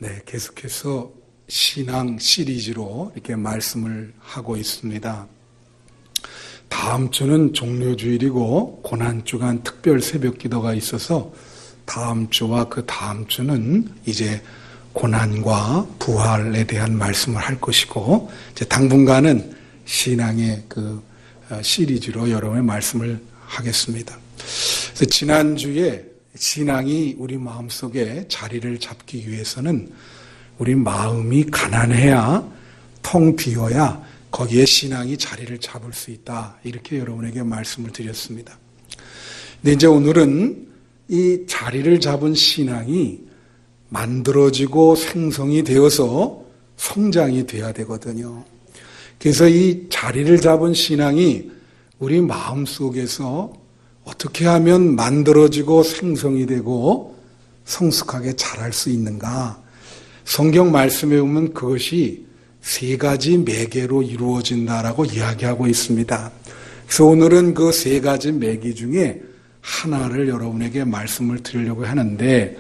네, 계속해서 신앙 시리즈로 이렇게 말씀을 하고 있습니다. 다음 주는 종료주일이고 고난주간 특별 새벽 기도가 있어서 다음 주와 그 다음 주는 이제 고난과 부활에 대한 말씀을 할 것이고, 이제 당분간은 신앙의 그 시리즈로 여러분의 말씀을 하겠습니다. 그래서 지난주에 신앙이 우리 마음속에 자리를 잡기 위해서는 우리 마음이 가난해야, 텅 비어야 거기에 신앙이 자리를 잡을 수 있다, 이렇게 여러분에게 말씀을 드렸습니다. 근데 이제 오늘은 이 자리를 잡은 신앙이 만들어지고 생성이 되어서 성장이 돼야 되거든요. 그래서 이 자리를 잡은 신앙이 우리 마음속에서 어떻게 하면 만들어지고 생성이 되고 성숙하게 자랄 수 있는가? 성경 말씀에 보면 그것이 세 가지 매개로 이루어진다라고 이야기하고 있습니다. 그래서 오늘은 그 세 가지 매개 중에 하나를 여러분에게 말씀을 드리려고 하는데,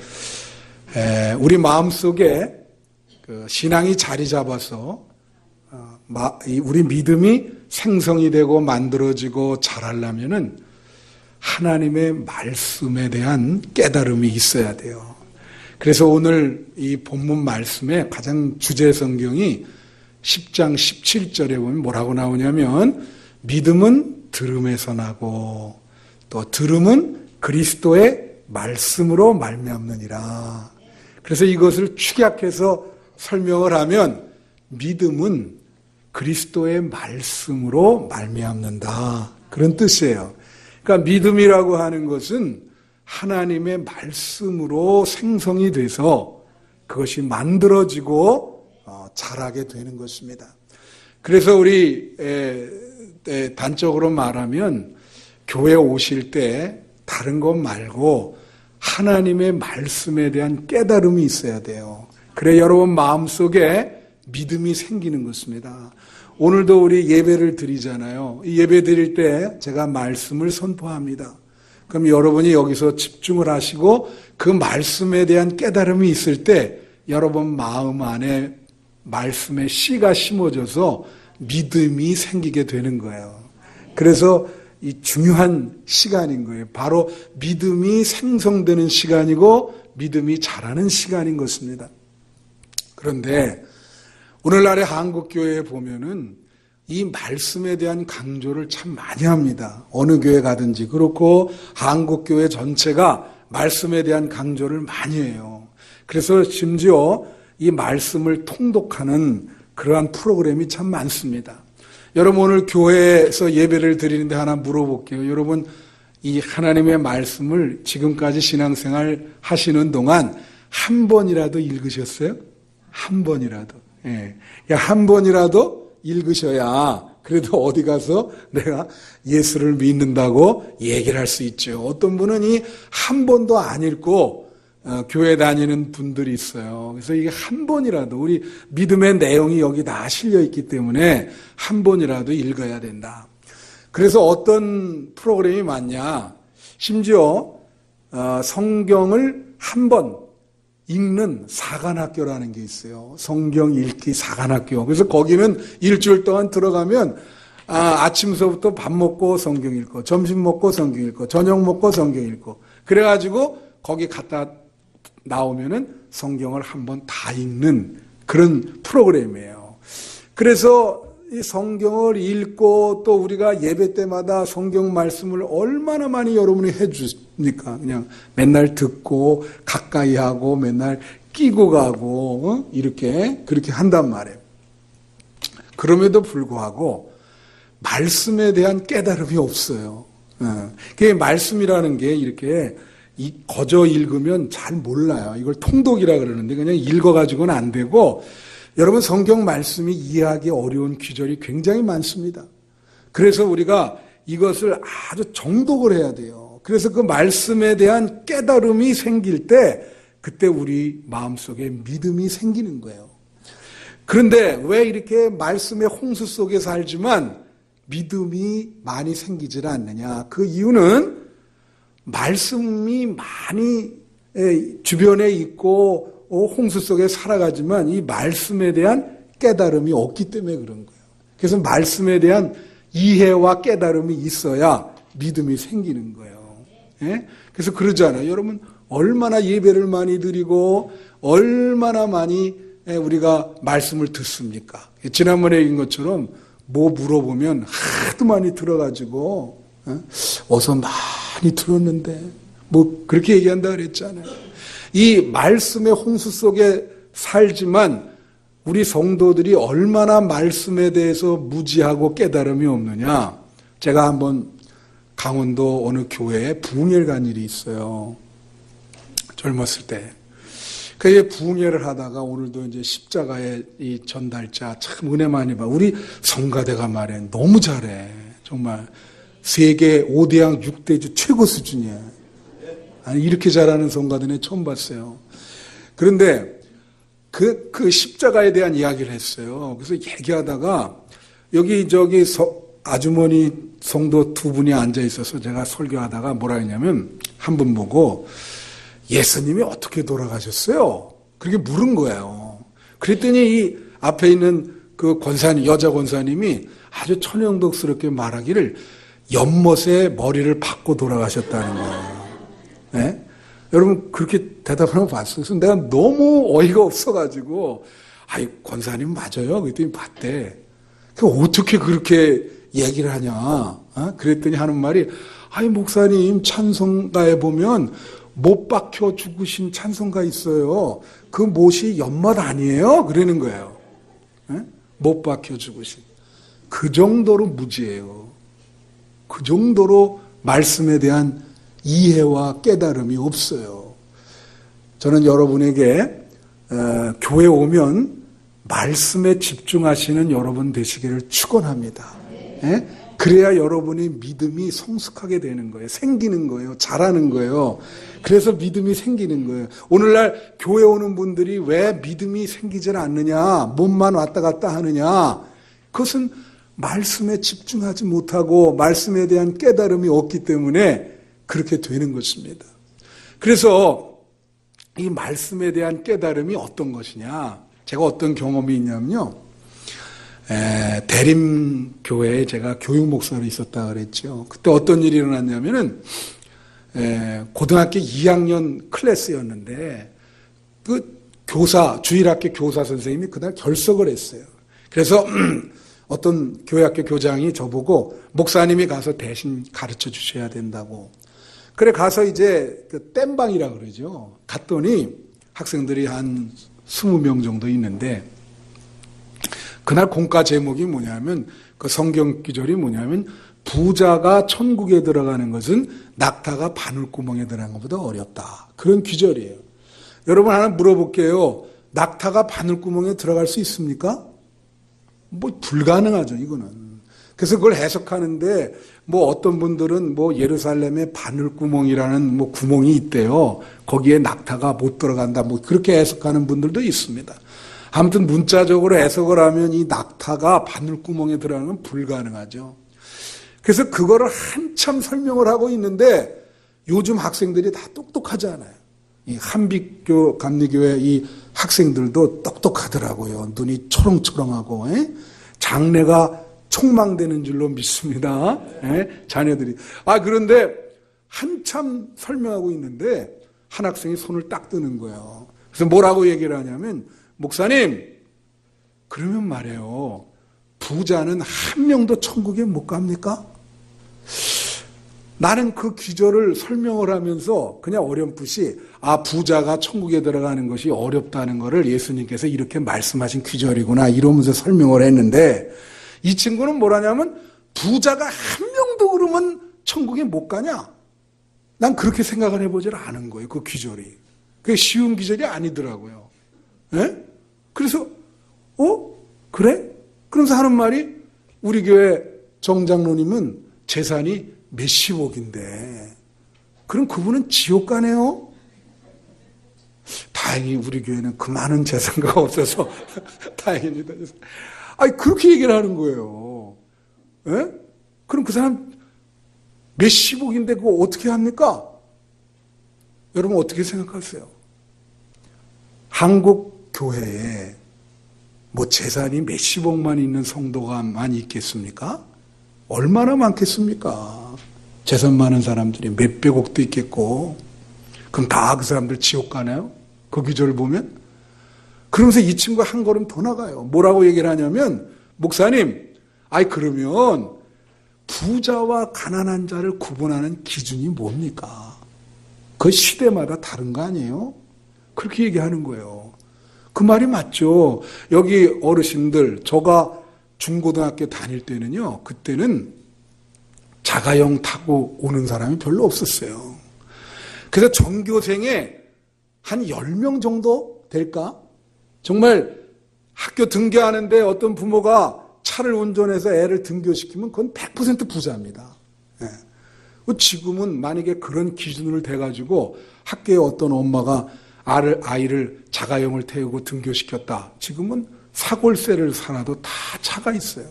우리 마음속에 그 신앙이 자리 잡아서 우리 믿음이 생성이 되고 만들어지고 자라려면은 하나님의 말씀에 대한 깨달음이 있어야 돼요. 그래서 오늘 이 본문 말씀에 가장 주제 성경이 10장 17절에 보면 뭐라고 나오냐면, 믿음은 들음에서 나고 또 들음은 그리스도의 말씀으로 말미암느니라. 그래서 이것을 축약해서 설명을 하면 믿음은 그리스도의 말씀으로 말미암는다, 그런 뜻이에요. 그러니까 믿음이라고 하는 것은 하나님의 말씀으로 생성이 돼서 그것이 만들어지고 자라게 되는 것입니다. 그래서 우리 단적으로 말하면 교회 오실 때 다른 것 말고 하나님의 말씀에 대한 깨달음이 있어야 돼요. 그래 여러분 마음속에 믿음이 생기는 것입니다. 오늘도 우리 예배를 드리잖아요. 이 예배 드릴 때 제가 말씀을 선포합니다. 그럼 여러분이 여기서 집중을 하시고 그 말씀에 대한 깨달음이 있을 때 여러분 마음 안에 말씀의 씨가 심어져서 믿음이 생기게 되는 거예요. 그래서 이 중요한 시간인 거예요. 바로 믿음이 생성되는 시간이고 믿음이 자라는 시간인 것입니다. 그런데 오늘날의 한국교회에 보면은 이 말씀에 대한 강조를 참 많이 합니다. 어느 교회 가든지 그렇고 한국교회 전체가 말씀에 대한 강조를 많이 해요. 그래서 심지어 이 말씀을 통독하는 그러한 프로그램이 참 많습니다. 여러분 오늘 교회에서 예배를 드리는데 하나 물어볼게요. 여러분 이 하나님의 말씀을 지금까지 신앙생활 하시는 동안 한 번이라도 읽으셨어요? 한 번이라도. 예. 한 번이라도 읽으셔야 그래도 어디 가서 내가 예수를 믿는다고 얘기를 할 수 있죠. 어떤 분은 이 한 번도 안 읽고 교회 다니는 분들이 있어요. 그래서 이게 한 번이라도 우리 믿음의 내용이 여기 다 실려 있기 때문에 한 번이라도 읽어야 된다. 그래서 어떤 프로그램이 많냐? 심지어 성경을 한 번 읽는 사관학교라는 게 있어요. 성경 읽기 사관학교. 그래서 거기는 일주일 동안 들어가면 아침서부터 밥 먹고 성경 읽고, 점심 먹고 성경 읽고, 저녁 먹고 성경 읽고, 그래가지고 거기 갔다 나오면은 성경을 한번 다 읽는 그런 프로그램이에요. 그래서 이 성경을 읽고 또 우리가 예배 때마다 성경 말씀을 얼마나 많이 여러분이 해주십니까? 그냥 맨날 듣고 가까이 하고 맨날 끼고 가고 이렇게 그렇게 한단 말이에요. 그럼에도 불구하고 말씀에 대한 깨달음이 없어요. 그 말씀이라는 게 이렇게 거저 읽으면 잘 몰라요. 이걸 통독이라 그러는데 그냥 읽어가지고는 안 되고, 여러분 성경 말씀이 이해하기 어려운 구절이 굉장히 많습니다. 그래서 우리가 이것을 아주 정독을 해야 돼요. 그래서 그 말씀에 대한 깨달음이 생길 때 그때 우리 마음속에 믿음이 생기는 거예요. 그런데 왜 이렇게 말씀의 홍수 속에 살지만 믿음이 많이 생기질 않느냐? 그 이유는 말씀이 많이 주변에 있고 홍수 속에 살아가지만 이 말씀에 대한 깨달음이 없기 때문에 그런 거예요. 그래서 말씀에 대한 이해와 깨달음이 있어야 믿음이 생기는 거예요. 예? 그래서 그러잖아요. 여러분 얼마나 예배를 많이 드리고 얼마나 많이 우리가 말씀을 듣습니까? 지난번에 얘기한 것처럼 뭐 물어보면 하도 많이 들어가지고 어서 많이 들었는데 뭐 그렇게 얘기한다 그랬잖아요. 이 말씀의 홍수 속에 살지만 우리 성도들이 얼마나 말씀에 대해서 무지하고 깨달음이 없느냐. 제가 한번 강원도 어느 교회에 부흥회를 간 일이 있어요. 젊었을 때. 그 부흥회를 하다가 오늘도 이제 십자가의 이 전달자 참 은혜 많이 봐. 우리 성가대가 말해 너무 잘해. 정말 세계 5대양 6대주 최고 수준이야. 아니 이렇게 잘하는 성가대는 처음 봤어요. 그런데 그 십자가에 대한 이야기를 했어요. 그래서 얘기하다가 여기 아주머니 성도 두 분이 앉아 있어서 제가 설교하다가 뭐라 했냐면 한 분 보고 예수님이 어떻게 돌아가셨어요? 그렇게 물은 거예요. 그랬더니 이 앞에 있는 그 권사님, 여자 권사님이 아주 천연덕스럽게 말하기를 연못에 머리를 박고 돌아가셨다는 거예요. 네? 여러분 그렇게 대답하는 거 봤어요. 그래서 내가 너무 어이가 없어가지고 아이 권사님 맞아요? 그랬더니 맞대. 어떻게 그렇게 얘기를 하냐? 그랬더니 하는 말이 아이 목사님 찬송가에 보면 못 박혀 죽으신 찬송가 있어요. 그 못이 연못 아니에요? 그러는 거예요. 못 박혀 죽으신. 그 정도로 무지해요. 그 정도로 말씀에 대한 이해와 깨달음이 없어요. 저는 여러분에게 교회 오면 말씀에 집중하시는 여러분 되시기를 축원합니다. 그래야 여러분의 믿음이 성숙하게 되는 거예요. 생기는 거예요. 자라는 거예요. 그래서 믿음이 생기는 거예요. 오늘날 교회 오는 분들이 왜 믿음이 생기질 않느냐, 몸만 왔다 갔다 하느냐, 그것은 말씀에 집중하지 못하고 말씀에 대한 깨달음이 없기 때문에 그렇게 되는 것입니다. 그래서 이 말씀에 대한 깨달음이 어떤 것이냐, 제가 어떤 경험이 있냐면요, 대림교회에 제가 교육목사로 있었다 그랬죠. 그때 어떤 일이 일어났냐면은 고등학교 2학년 클래스였는데 그 주일학교 교사 선생님이 그날 결석을 했어요. 그래서 어떤 교회학교 교장이 저보고 목사님이 가서 대신 가르쳐 주셔야 된다고. 그래 가서 이제 그 땜방이라 그러죠. 갔더니 학생들이 한 20명 정도 있는데 그날 공과 제목이 뭐냐면 그 성경 기절이 뭐냐면 부자가 천국에 들어가는 것은 낙타가 바늘구멍에 들어가는 것보다 어렵다. 그런 기절이에요. 여러분 하나 물어볼게요. 낙타가 바늘구멍에 들어갈 수 있습니까? 뭐 불가능하죠, 이거는. 그래서 그걸 해석하는데 뭐 어떤 분들은 뭐 예루살렘에 바늘구멍이라는 뭐 구멍이 있대요. 거기에 낙타가 못 들어간다. 뭐 그렇게 해석하는 분들도 있습니다. 아무튼 문자적으로 해석을 하면 이 낙타가 바늘구멍에 들어가는 건 불가능하죠. 그래서 그거를 한참 설명을 하고 있는데 요즘 학생들이 다 똑똑하잖아요. 이 한빛교 감리교회 이 학생들도 똑똑하더라고요. 눈이 초롱초롱하고 장래가 촉망되는 줄로 믿습니다. 자녀들이. 그런데 한참 설명하고 있는데 한 학생이 손을 딱 드는 거예요. 그래서 뭐라고 얘기를 하냐면 목사님, 그러면 말해요. 부자는 한 명도 천국에 못 갑니까? 나는 그 기절을 설명을 하면서 그냥 어렴풋이 부자가 천국에 들어가는 것이 어렵다는 것을 예수님께서 이렇게 말씀하신 기절이구나 이러면서 설명을 했는데 이 친구는 뭐라냐면 부자가 한 명도 그러면 천국에 못 가냐? 난 그렇게 생각을 해보질 않은 거예요. 그 기절이. 그게 쉬운 기절이 아니더라고요. 그래서 그래? 그러면서 하는 말이 우리 교회 정장로님은 재산이 몇십억인데 그럼 그분은 지옥 가네요? 다행히 우리 교회는 그 많은 재산가가 없어서 다행입니다. 그렇게 얘기를 하는 거예요. 그럼 그 사람 몇십억인데 그거 어떻게 합니까? 여러분 어떻게 생각하세요? 한국 교회에 뭐 재산이 몇십억만 있는 성도가 많이 있겠습니까? 얼마나 많겠습니까? 재산 많은 사람들이 몇백억도 있겠고, 그럼 다 그 사람들 지옥 가나요? 그 기절을 보면? 그러면서 이 친구가 한 걸음 더 나가요. 뭐라고 얘기를 하냐면, 목사님, 그러면 부자와 가난한 자를 구분하는 기준이 뭡니까? 그 시대마다 다른 거 아니에요? 그렇게 얘기하는 거예요. 그 말이 맞죠. 여기 어르신들, 저가 중고등학교 다닐 때는요, 그때는 자가용 타고 오는 사람이 별로 없었어요. 그래서 전교생에 한 10명 정도 될까? 정말 학교 등교하는데 어떤 부모가 차를 운전해서 애를 등교시키면 그건 100% 부자입니다. 예. 지금은 만약에 그런 기준을 대가지고 학교에 어떤 엄마가 아이를 자가용을 태우고 등교시켰다. 지금은 사골세를 살아도 다 차가 있어요.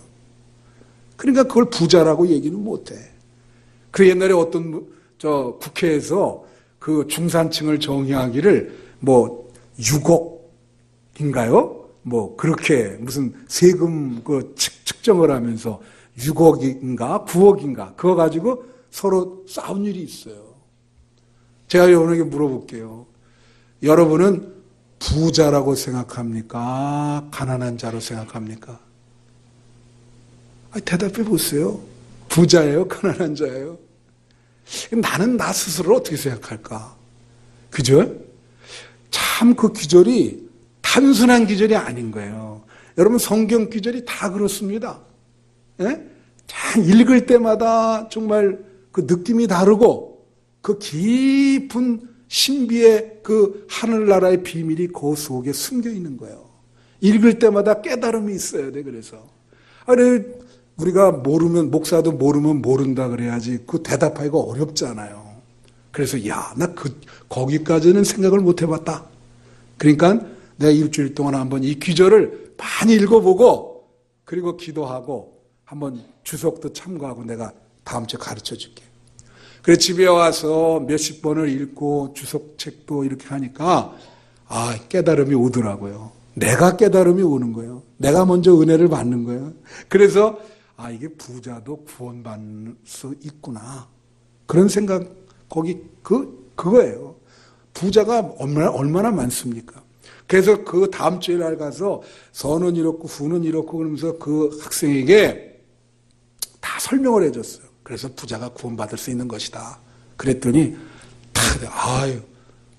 그러니까 그걸 부자라고 얘기는 못해. 그 옛날에 어떤 국회에서 그 중산층을 정의하기를 뭐 6억인가요? 뭐 그렇게 무슨 세금 그 측정을 하면서 6억인가 9억인가 그거 가지고 서로 싸운 일이 있어요. 제가 여러분에게 물어볼게요. 여러분은 부자라고 생각합니까? 가난한 자로 생각합니까? 대답해 보세요. 부자예요? 가난한 자예요? 나는 나 스스로 어떻게 생각할까? 그죠? 참 그 기절이 단순한 기절이 아닌 거예요. 여러분 성경 기절이 다 그렇습니다. 예? 참 읽을 때마다 정말 그 느낌이 다르고 그 깊은 신비의 그 하늘나라의 비밀이 그 속에 숨겨 있는 거예요. 읽을 때마다 깨달음이 있어야 돼. 그래서 우리가 모르면 목사도 모르면 모른다 그래야지 그 대답하기가 어렵잖아요. 그래서 나 거기까지는 생각을 못 해봤다. 그러니까 내가 일주일 동안 한번 이 기절을 많이 읽어보고 그리고 기도하고 한번 주석도 참고하고 내가 다음 주에 가르쳐 줄게. 그래서 집에 와서 몇십 번을 읽고 주석책도 이렇게 하니까 깨달음이 오더라고요. 내가 깨달음이 오는 거예요. 내가 먼저 은혜를 받는 거예요. 그래서 이게 부자도 구원받을 수 있구나. 그런 생각 그거예요. 부자가 얼마나 많습니까? 그래서 그 다음 주에 날 가서 선은 이렇고 후는 이렇고 그러면서 그 학생에게 다 설명을 해줬어요. 그래서 부자가 구원받을 수 있는 것이다. 그랬더니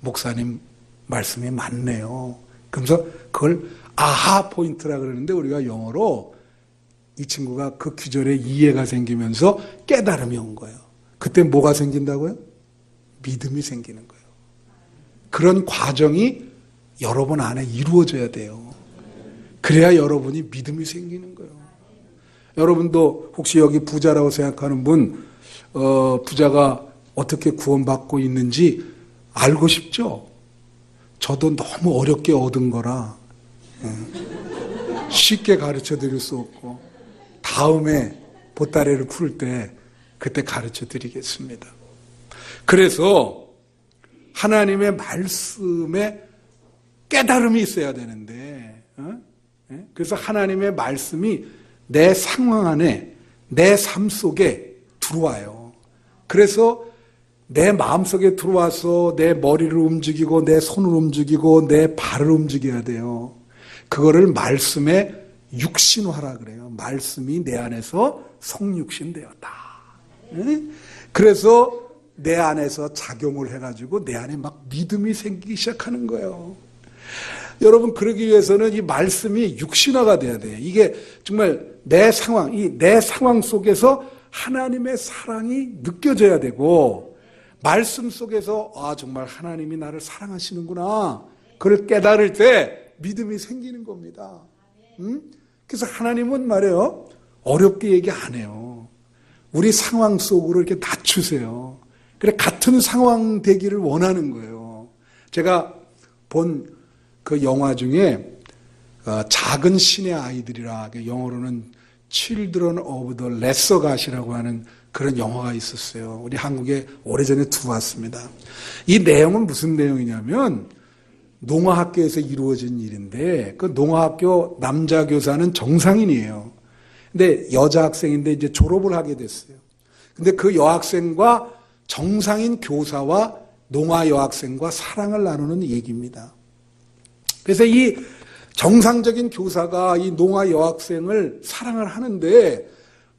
목사님 말씀이 맞네요. 그러면서 그걸 아하 포인트라 그러는데 우리가 영어로 이 친구가 그 귀절에 이해가 생기면서 깨달음이 온 거예요. 그때 뭐가 생긴다고요? 믿음이 생기는 거예요. 그런 과정이 여러분 안에 이루어져야 돼요. 그래야 여러분이 믿음이 생기는 거예요. 여러분도 혹시 여기 부자라고 생각하는 분, 부자가 어떻게 구원받고 있는지 알고 싶죠? 저도 너무 어렵게 얻은 거라 쉽게 가르쳐 드릴 수 없고 다음에 보따리를 풀 때 그때 가르쳐 드리겠습니다. 그래서 하나님의 말씀에 깨달음이 있어야 되는데 그래서 하나님의 말씀이 내 상황 안에 내 삶 속에 들어와요. 그래서 내 마음속에 들어와서 내 머리를 움직이고 내 손을 움직이고 내 발을 움직여야 돼요. 그거를 말씀의 육신화라 그래요. 말씀이 내 안에서 성육신 되었다. 그래서 내 안에서 작용을 해가지고 내 안에 막 믿음이 생기기 시작하는 거예요. 여러분 그러기 위해서는 이 말씀이 육신화가 돼야 돼요. 이게 정말 내 상황 속에서 하나님의 사랑이 느껴져야 되고 말씀 속에서 정말 하나님이 나를 사랑하시는구나. 그걸 깨달을 때 믿음이 생기는 겁니다. 그래서 하나님은 말이에요. 어렵게 얘기 안 해요. 우리 상황 속으로 이렇게 낮추세요. 그래 같은 상황 되기를 원하는 거예요. 제가 본 그 영화 중에 작은 신의 아이들이라 영어로는 Children of the Lesser God이라고 하는 그런 영화가 있었어요. 우리 한국에 오래전에 들어왔습니다. 이 내용은 무슨 내용이냐면 농아학교에서 이루어진 일인데 그 농아학교 남자 교사는 정상인이에요. 근데 여자 학생인데 이제 졸업을 하게 됐어요. 근데 그 여학생과 정상인 교사와 농아 여학생과 사랑을 나누는 얘기입니다. 그래서 이 정상적인 교사가 이 농아 여학생을 사랑을 하는데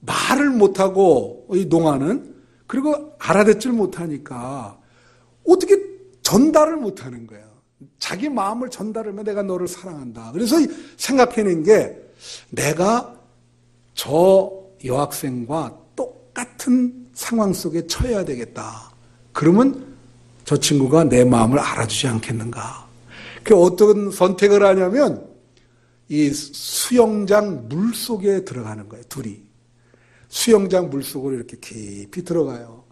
말을 못하고 이 농아는 그리고 알아듣질 못하니까 어떻게 전달을 못하는 거예요. 자기 마음을 전달하면 내가 너를 사랑한다. 그래서 생각해낸 게 내가 저 여학생과 똑같은 상황 속에 처해야 되겠다. 그러면 저 친구가 내 마음을 알아주지 않겠는가. 그 어떤 선택을 하냐면 이 수영장 물 속에 들어가는 거예요. 둘이. 수영장 물 속으로 이렇게 깊이 들어가요.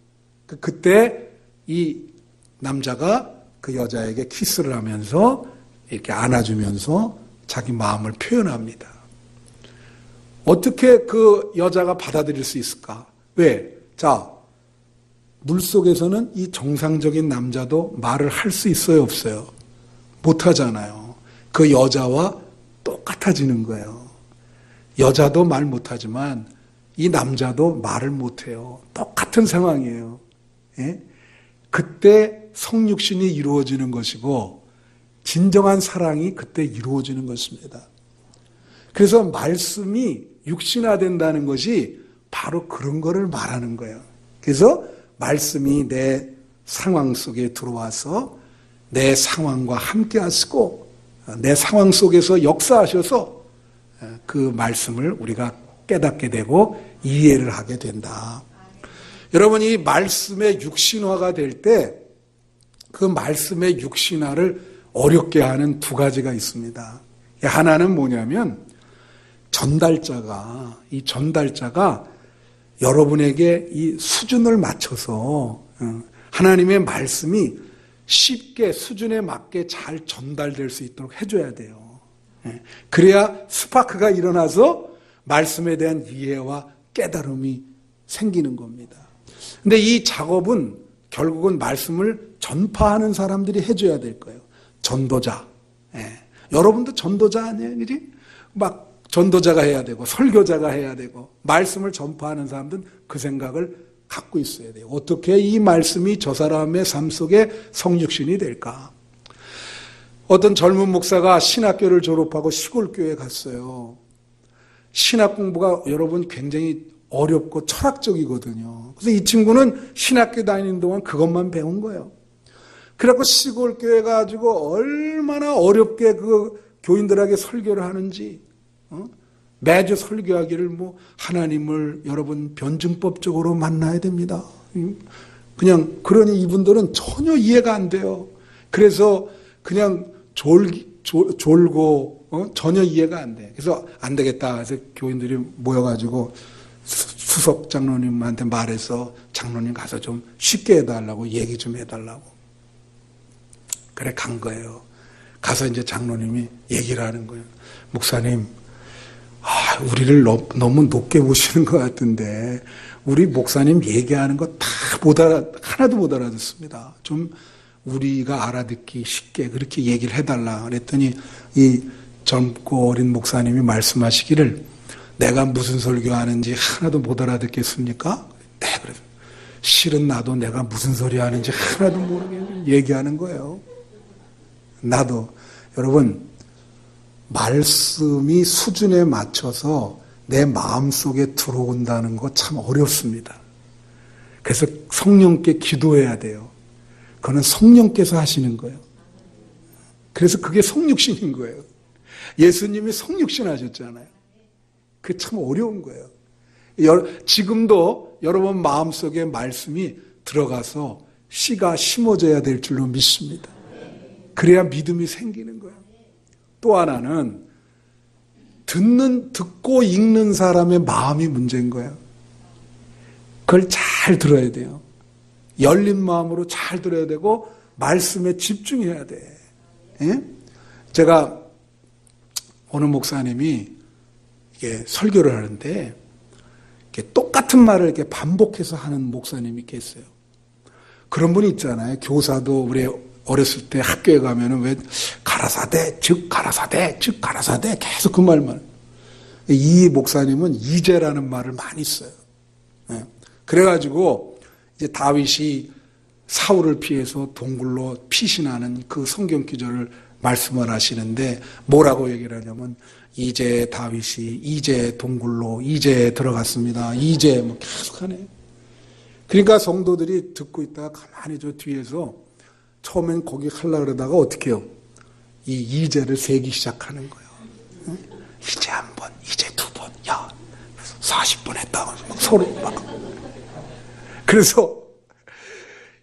그때 이 남자가 그 여자에게 키스를 하면서 이렇게 안아주면서 자기 마음을 표현합니다. 어떻게 그 여자가 받아들일 수 있을까? 왜? 자, 물속에서는 이 정상적인 남자도 말을 할 수 있어요, 없어요? 못하잖아요. 그 여자와 똑같아지는 거예요. 여자도 말 못하지만 이 남자도 말을 못해요. 똑같은 상황이에요. 예? 그때 성육신이 이루어지는 것이고 진정한 사랑이 그때 이루어지는 것입니다. 그래서 말씀이 육신화된다는 것이 바로 그런 거를 말하는 거예요. 그래서 말씀이 내 상황 속에 들어와서 내 상황과 함께 하시고 내 상황 속에서 역사하셔서 그 말씀을 우리가 깨닫게 되고 이해를 하게 된다. 여러분, 이 말씀의 육신화가 될 때 그 말씀의 육신화를 어렵게 하는 두 가지가 있습니다. 하나는 뭐냐면 이 전달자가 여러분에게 이 수준을 맞춰서 하나님의 말씀이 쉽게 수준에 맞게 잘 전달될 수 있도록 해줘야 돼요. 그래야 스파크가 일어나서 말씀에 대한 이해와 깨달음이 생기는 겁니다. 근데 이 작업은 결국은 말씀을 전파하는 사람들이 해줘야 될 거예요. 전도자. 여러분도 전도자 아니에요? 막 전도자가 해야 되고 설교자가 해야 되고 말씀을 전파하는 사람들은 그 생각을 갖고 있어야 돼요. 어떻게 이 말씀이 저 사람의 삶 속에 성육신이 될까? 어떤 젊은 목사가 신학교를 졸업하고 시골교회에 갔어요. 신학 공부가 여러분 굉장히 어렵고 철학적이거든요. 그래서 이 친구는 신학교 다니는 동안 그것만 배운 거예요. 그래갖고 시골교회 가지고 얼마나 어렵게 그 교인들에게 설교를 하는지, 매주 설교하기를 하나님을 여러분 변증법적으로 만나야 됩니다. 그냥 그러니 이분들은 전혀 이해가 안 돼요. 그래서 그냥 졸고 전혀 이해가 안 돼. 그래서 안 되겠다. 그래서 교인들이 모여가지고 수석 장로님한테 말해서 장로님 가서 좀 쉽게 해달라고 얘기 좀 해달라고. 그래 간 거예요. 가서 이제 장로님이 얘기를 하는 거예요. 목사님, 우리를 너무 높게 보시는 것 같은데 우리 목사님 얘기하는 거 다 하나도 못 알아듣습니다. 좀 우리가 알아듣기 쉽게 그렇게 얘기를 해달라 그랬더니 이 젊고 어린 목사님이 말씀하시기를 내가 무슨 설교하는지 하나도 못 알아듣겠습니까? 네, 그래서 실은 나도 내가 무슨 소리 하는지 하나도 모르게 얘기하는 거예요. 나도. 여러분, 말씀이 수준에 맞춰서 내 마음속에 들어온다는 거 참 어렵습니다. 그래서 성령께 기도해야 돼요. 그거는 성령께서 하시는 거예요. 그래서 그게 성육신인 거예요. 예수님이 성육신 하셨잖아요. 그게 참 어려운 거예요. 지금도 여러분 마음속에 말씀이 들어가서 씨가 심어져야 될 줄로 믿습니다. 그래야 믿음이 생기는 거예요. 또 하나는 듣고 읽는 사람의 마음이 문제인 거예요. 그걸 잘 들어야 돼요. 열린 마음으로 잘 들어야 되고 말씀에 집중해야 돼. 예? 제가 어느 목사님이 이게 설교를 하는데 이렇게 똑같은 말을 이렇게 반복해서 하는 목사님이 계세요. 그런 분이 있잖아요. 교사도 우리 어렸을 때 학교에 가면은 왜 가라사대, 즉 가라사대, 즉 가라사대 계속 그 말만. 이 목사님은 이제라는 말을 많이 써요. 예. 그래가지고 이제 다윗이 사울을 피해서 동굴로 피신하는 그 성경 구절을 말씀을 하시는데 뭐라고 얘기를 하냐면 이제 다윗이 이제 동굴로 이제 들어갔습니다. 이제 뭐 계속 하네요. 그러니까 성도들이 듣고 있다가 가만히 저 뒤에서 처음엔 거기 하려고 그러다가 어떻게 해요? 이 이제를 세기 시작하는 거예요. 응? 이제 한 번, 이제 두 번, 야 40번 했다고 막 서로 막. 그래서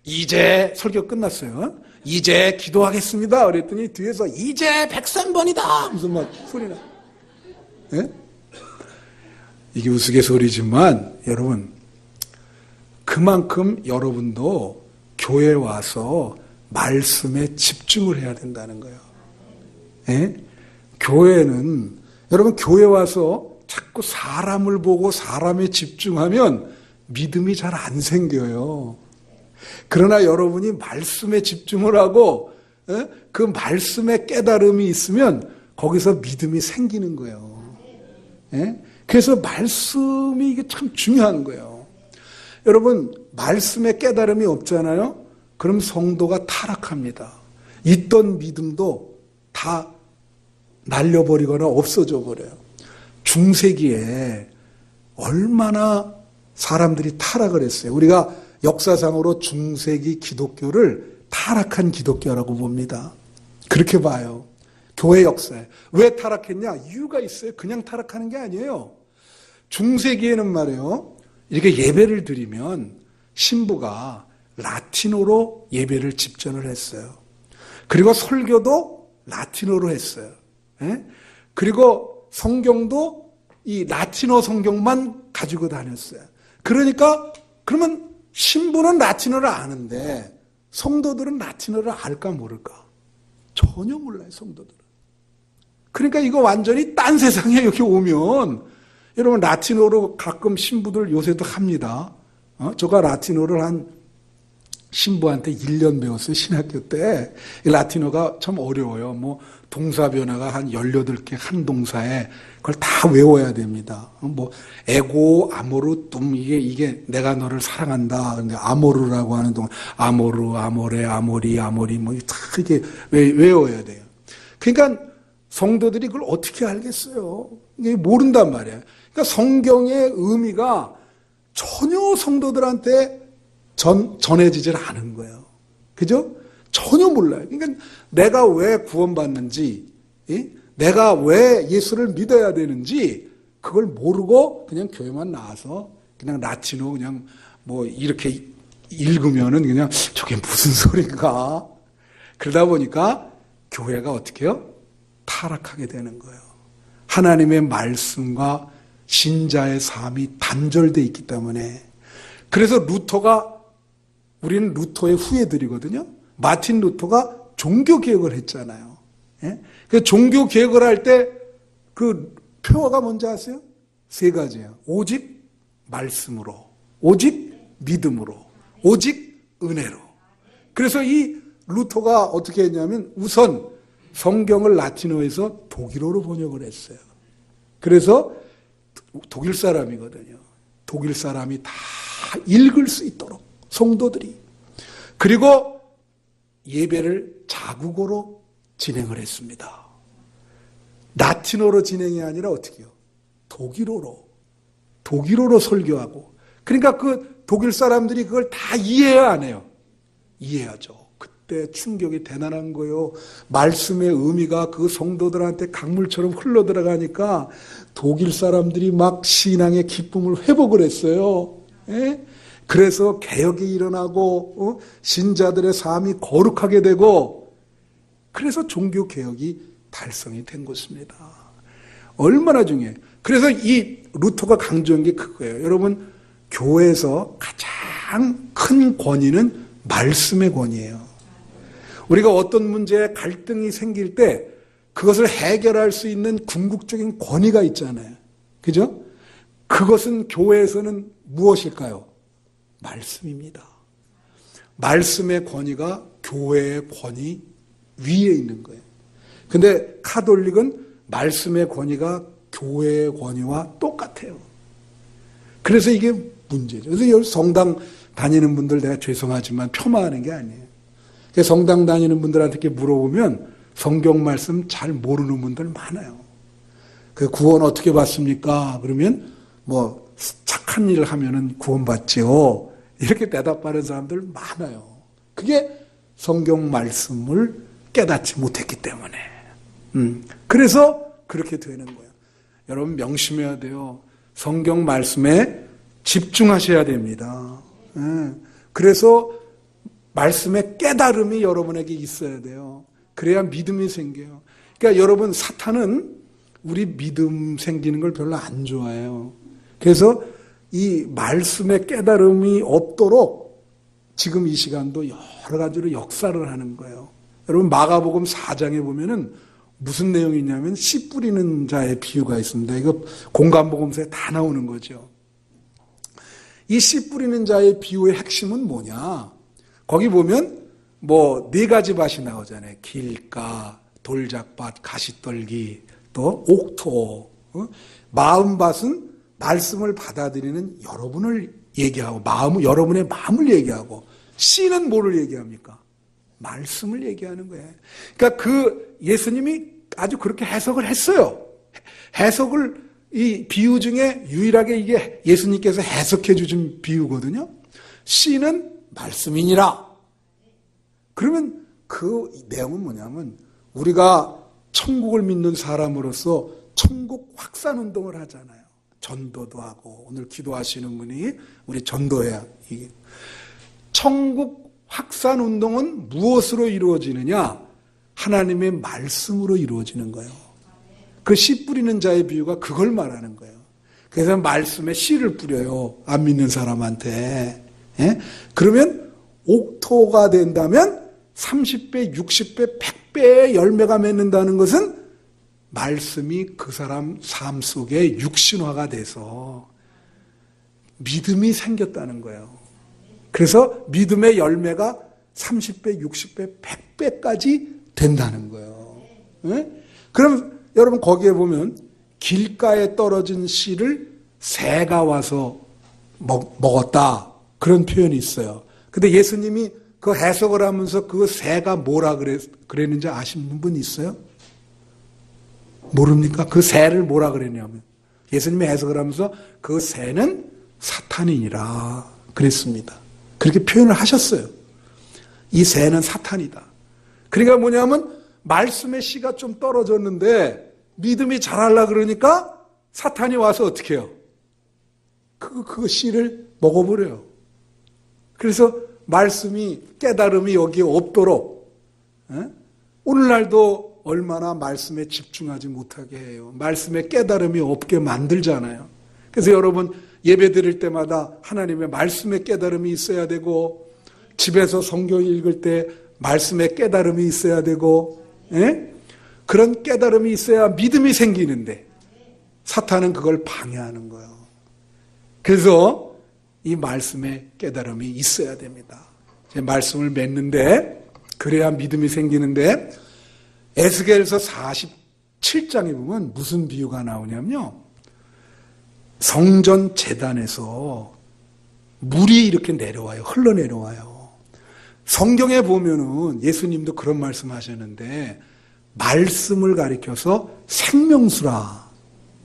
이제 설교 끝났어요. 이제 기도하겠습니다. 그랬더니 뒤에서 이제 103번이다 무슨 막 소리나. 예? 이게 우스갯소리지만 여러분 그만큼 여러분도 교회에 와서 말씀에 집중을 해야 된다는 거예요. 예? 교회는 여러분 교회 와서 자꾸 사람을 보고 사람에 집중하면 믿음이 잘 안 생겨요. 그러나 여러분이 말씀에 집중을 하고 그 말씀에 깨달음이 있으면 거기서 믿음이 생기는 거예요. 그래서 말씀이 이게 참 중요한 거예요. 여러분 말씀에 깨달음이 없잖아요. 그럼 성도가 타락합니다. 있던 믿음도 다 날려버리거나 없어져 버려요. 중세기에 얼마나 사람들이 타락을 했어요. 우리가 역사상으로 중세기 기독교를 타락한 기독교라고 봅니다. 그렇게 봐요. 교회 역사에. 왜 타락했냐? 이유가 있어요. 그냥 타락하는 게 아니에요. 중세기에는 말이에요. 이렇게 예배를 드리면 신부가 라틴어로 예배를 집전을 했어요. 그리고 설교도 라틴어로 했어요. 그리고 성경도 이 라틴어 성경만 가지고 다녔어요. 그러니까 그러면 신부는 라틴어를 아는데 성도들은 라틴어를 알까 모를까? 전혀 몰라요, 성도들은. 그러니까 이거 완전히 딴 세상에 여기 오면 여러분 라틴어로 가끔 신부들 요새도 합니다. 제가 라틴어를 한 신부한테 1년 배웠어요, 신학교 때. 라틴어가 참 어려워요. 뭐 동사 변화가 한 18개 한 동사에 그걸 다 외워야 됩니다. 뭐 에고 아모르 뚱 이게 내가 너를 사랑한다. 근데 아모르라고 하는 동안 아모르 아모레 아모리 아모리 뭐 다 이게 외워야 돼요. 그러니까 성도들이 그걸 어떻게 알겠어요? 이게 모른단 말이에요. 그러니까 성경의 의미가 전혀 성도들한테 전해지질 않은 거예요. 그죠? 전혀 몰라요. 그러니까 내가 왜 구원받는지, 내가 왜 예수를 믿어야 되는지 그걸 모르고 그냥 교회만 나와서 그냥 라틴어 그냥 뭐 이렇게 읽으면은 그냥 저게 무슨 소리인가. 그러다 보니까 교회가 어떻게 해요? 타락하게 되는 거예요. 하나님의 말씀과 신자의 삶이 단절되어 있기 때문에. 그래서 우리는 루터의 후예들이거든요. 마틴 루터가 종교개혁을 했잖아요. 그 종교개혁을 할 때 그 표어가 뭔지 아세요? 3가지예요. 오직 말씀으로, 오직 믿음으로, 오직 은혜로. 그래서 이 루터가 어떻게 했냐면 우선 성경을 라틴어에서 독일어로 번역을 했어요. 그래서 독일 사람이거든요. 독일 사람이 다 읽을 수 있도록 성도들이. 그리고 예배를 자국어로 진행을 했습니다. 라틴어로 진행이 아니라 어떻게 해요? 독일어로 설교하고. 그러니까 그 독일 사람들이 그걸 다 이해해야 안 해요? 이해하죠. 그때 충격이 대단한 거예요. 말씀의 의미가 그 성도들한테 강물처럼 흘러들어가니까 독일 사람들이 막 신앙의 기쁨을 회복을 했어요. 그래서 개혁이 일어나고 신자들의 삶이 거룩하게 되고 그래서 종교개혁이 달성이 된 것입니다. 얼마나 중요해요. 그래서 이 루터가 강조한 게 그거예요. 여러분 교회에서 가장 큰 권위는 말씀의 권위예요. 우리가 어떤 문제에 갈등이 생길 때 그것을 해결할 수 있는 궁극적인 권위가 있잖아요. 그죠? 그것은 교회에서는 무엇일까요? 말씀입니다. 말씀의 권위가 교회의 권위 위에 있는 거예요. 근데 카톨릭은 말씀의 권위가 교회의 권위와 똑같아요. 그래서 이게 문제죠. 그래서 여기 성당 다니는 분들 내가 죄송하지만 폄하하는 게 아니에요. 성당 다니는 분들한테 이렇게 물어보면 성경 말씀 잘 모르는 분들 많아요. 그 구원 어떻게 받습니까? 그러면 뭐 착한 일을 하면은 구원받지요. 이렇게 대답하는 사람들 많아요. 그게 성경 말씀을 깨닫지 못했기 때문에. 그래서 그렇게 되는 거예요. 여러분 명심해야 돼요. 성경 말씀에 집중하셔야 됩니다. 그래서 말씀의 깨달음이 여러분에게 있어야 돼요. 그래야 믿음이 생겨요. 그러니까 여러분 사탄은 우리 믿음 생기는 걸 별로 안 좋아해요. 그래서 이 말씀의 깨달음이 없도록 지금 이 시간도 여러 가지로 역사를 하는 거예요. 여러분 마가복음 4장에 보면은 무슨 내용이 있냐면 씨 뿌리는 자의 비유가 있습니다. 이거 공간복음서에 다 나오는 거죠. 이 씨 뿌리는 자의 비유의 핵심은 뭐냐? 거기 보면 뭐 4가지 밭이 나오잖아요. 길가, 돌작밭, 가시떨기, 또 옥토. 마음밭은 말씀을 받아들이는 여러분을 얘기하고 여러분의 마음을 얘기하고, 씨는 뭐를 얘기합니까? 말씀을 얘기하는 거예요. 그러니까 그 예수님이 아주 그렇게 해석을 했어요. 해석을 이 비유 중에 유일하게 이게 예수님께서 해석해 주신 비유거든요. 씨는 말씀이니라. 그러면 그 내용은 뭐냐면 우리가 천국을 믿는 사람으로서 천국 확산 운동을 하잖아요. 전도도 하고 오늘 기도하시는 분이 우리 전도해야. 천국 확산 운동은 무엇으로 이루어지느냐? 하나님의 말씀으로 이루어지는 거예요. 그 씨 뿌리는 자의 비유가 그걸 말하는 거예요. 그래서 말씀에 씨를 뿌려요. 안 믿는 사람한테. 예? 그러면 옥토가 된다면 30배, 60배, 100배의 열매가 맺는다는 것은 말씀이 그 사람 삶 속에 육신화가 돼서 믿음이 생겼다는 거예요. 그래서 믿음의 열매가 30배, 60배, 100배까지 된다는 거예요. 네? 그럼 여러분 거기에 보면 길가에 떨어진 씨를 새가 와서 먹었다. 그런 표현이 있어요. 근데 예수님이 그 해석을 하면서 그 새가 뭐라 그랬는지 아시는 분 있어요? 모릅니까? 그 새를 뭐라 그랬냐면 예수님이 해석을 하면서 그 새는 사탄이니라 그랬습니다. 그렇게 표현을 하셨어요. 이 새는 사탄이다. 그러니까 뭐냐면 말씀의 씨가 좀 떨어졌는데 믿음이 자라려고 그러니까 사탄이 와서 어떻게 해요? 그 씨를 먹어버려요. 그래서 말씀이 깨달음이 여기에 없도록 오늘날도 얼마나 말씀에 집중하지 못하게 해요. 말씀에 깨달음이 없게 만들잖아요. 그래서 여러분 예배 드릴 때마다 하나님의 말씀의 깨달음이 있어야 되고 집에서 성경 읽을 때 말씀의 깨달음이 있어야 되고 그런 깨달음이 있어야 믿음이 생기는데 사탄은 그걸 방해하는 거예요. 그래서 이 말씀의 깨달음이 있어야 됩니다. 말씀을 맺는데 그래야 믿음이 생기는데 에스겔서 47장에 보면 무슨 비유가 나오냐면요. 성전 제단에서 물이 이렇게 내려와요. 흘러내려와요. 성경에 보면은 예수님도 그런 말씀 하셨는데 말씀을 가리켜서 생명수라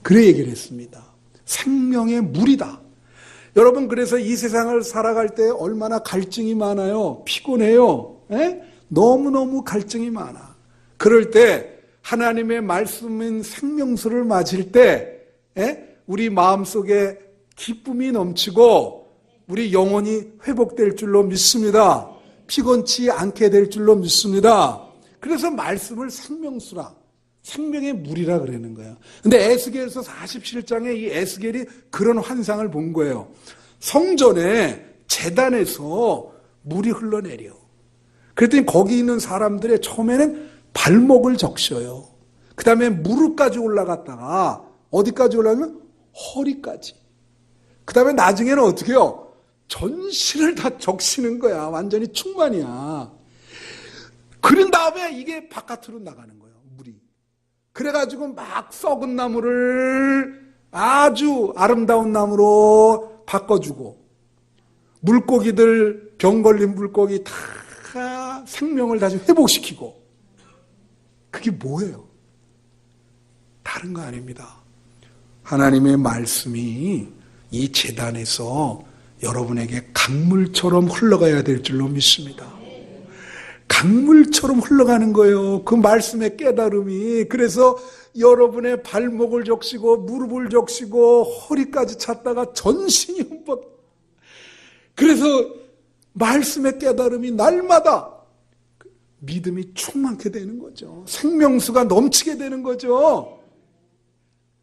그래 얘기를 했습니다. 생명의 물이다. 여러분 그래서 이 세상을 살아갈 때 얼마나 갈증이 많아요. 피곤해요. 너무너무 갈증이 많아. 그럴 때 하나님의 말씀인 생명수를 마실 때 우리 마음속에 기쁨이 넘치고 우리 영혼이 회복될 줄로 믿습니다. 피곤치 않게 될 줄로 믿습니다. 그래서 말씀을 생명수라, 생명의 물이라 그러는 거예요. 근데 에스겔서 47장에 이 에스겔이 그런 환상을 본 거예요. 성전에 제단에서 물이 흘러내려. 그랬더니 거기 있는 사람들의 처음에는 발목을 적셔요. 그 다음에 무릎까지 올라갔다가 어디까지 올라가면 허리까지. 그 다음에 나중에는 어떻게 해요? 전신을 다 적시는 거야. 완전히 충만이야. 그런 다음에 이게 바깥으로 나가는 거예요. 물이. 그래가지고 막 썩은 나무를 아주 아름다운 나무로 바꿔주고, 물고기들, 병 걸린 물고기 다 생명을 다시 회복시키고. 그게 뭐예요? 다른 거 아닙니다. 하나님의 말씀이 이 제단에서 여러분에게 강물처럼 흘러가야 될 줄로 믿습니다. 강물처럼 흘러가는 거예요. 그 말씀의 깨달음이. 그래서 여러분의 발목을 적시고 무릎을 적시고 허리까지 찼다가 전신이 흠뻑. 그래서 말씀의 깨달음이 날마다 믿음이 충만케 되는 거죠. 생명수가 넘치게 되는 거죠.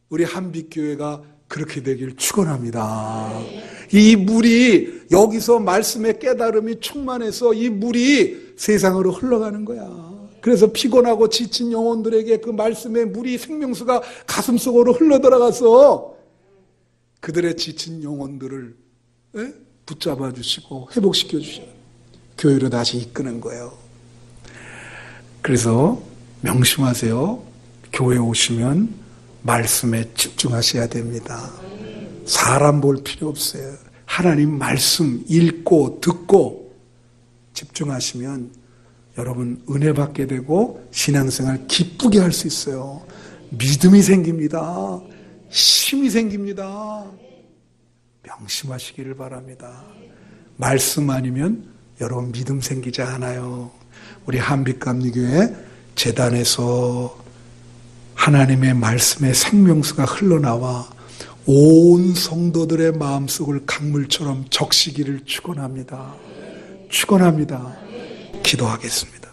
우리 한빛교회가 그렇게 되길 축원합니다. 이 물이 여기서 말씀의 깨달음이 충만해서 이 물이 세상으로 흘러가는 거야. 그래서 피곤하고 지친 영혼들에게 그 말씀의 물이 생명수가 가슴속으로 흘러들어가서 그들의 지친 영혼들을 붙잡아 주시고 회복시켜 주셔요. 교회로 다시 이끄는 거예요. 그래서 명심하세요. 교회 오시면 말씀에 집중하셔야 됩니다. 사람 볼 필요 없어요. 하나님 말씀 읽고 듣고 집중하시면 여러분 은혜 받게 되고 신앙생활 기쁘게 할 수 있어요. 믿음이 생깁니다. 힘이 생깁니다. 명심하시기를 바랍니다. 말씀 아니면 여러분 믿음 생기지 않아요. 우리 한빛감리교회 재단에서 하나님의 말씀의 생명수가 흘러나와 온 성도들의 마음속을 강물처럼 적시기를 축원합니다. 축원합니다. 기도하겠습니다.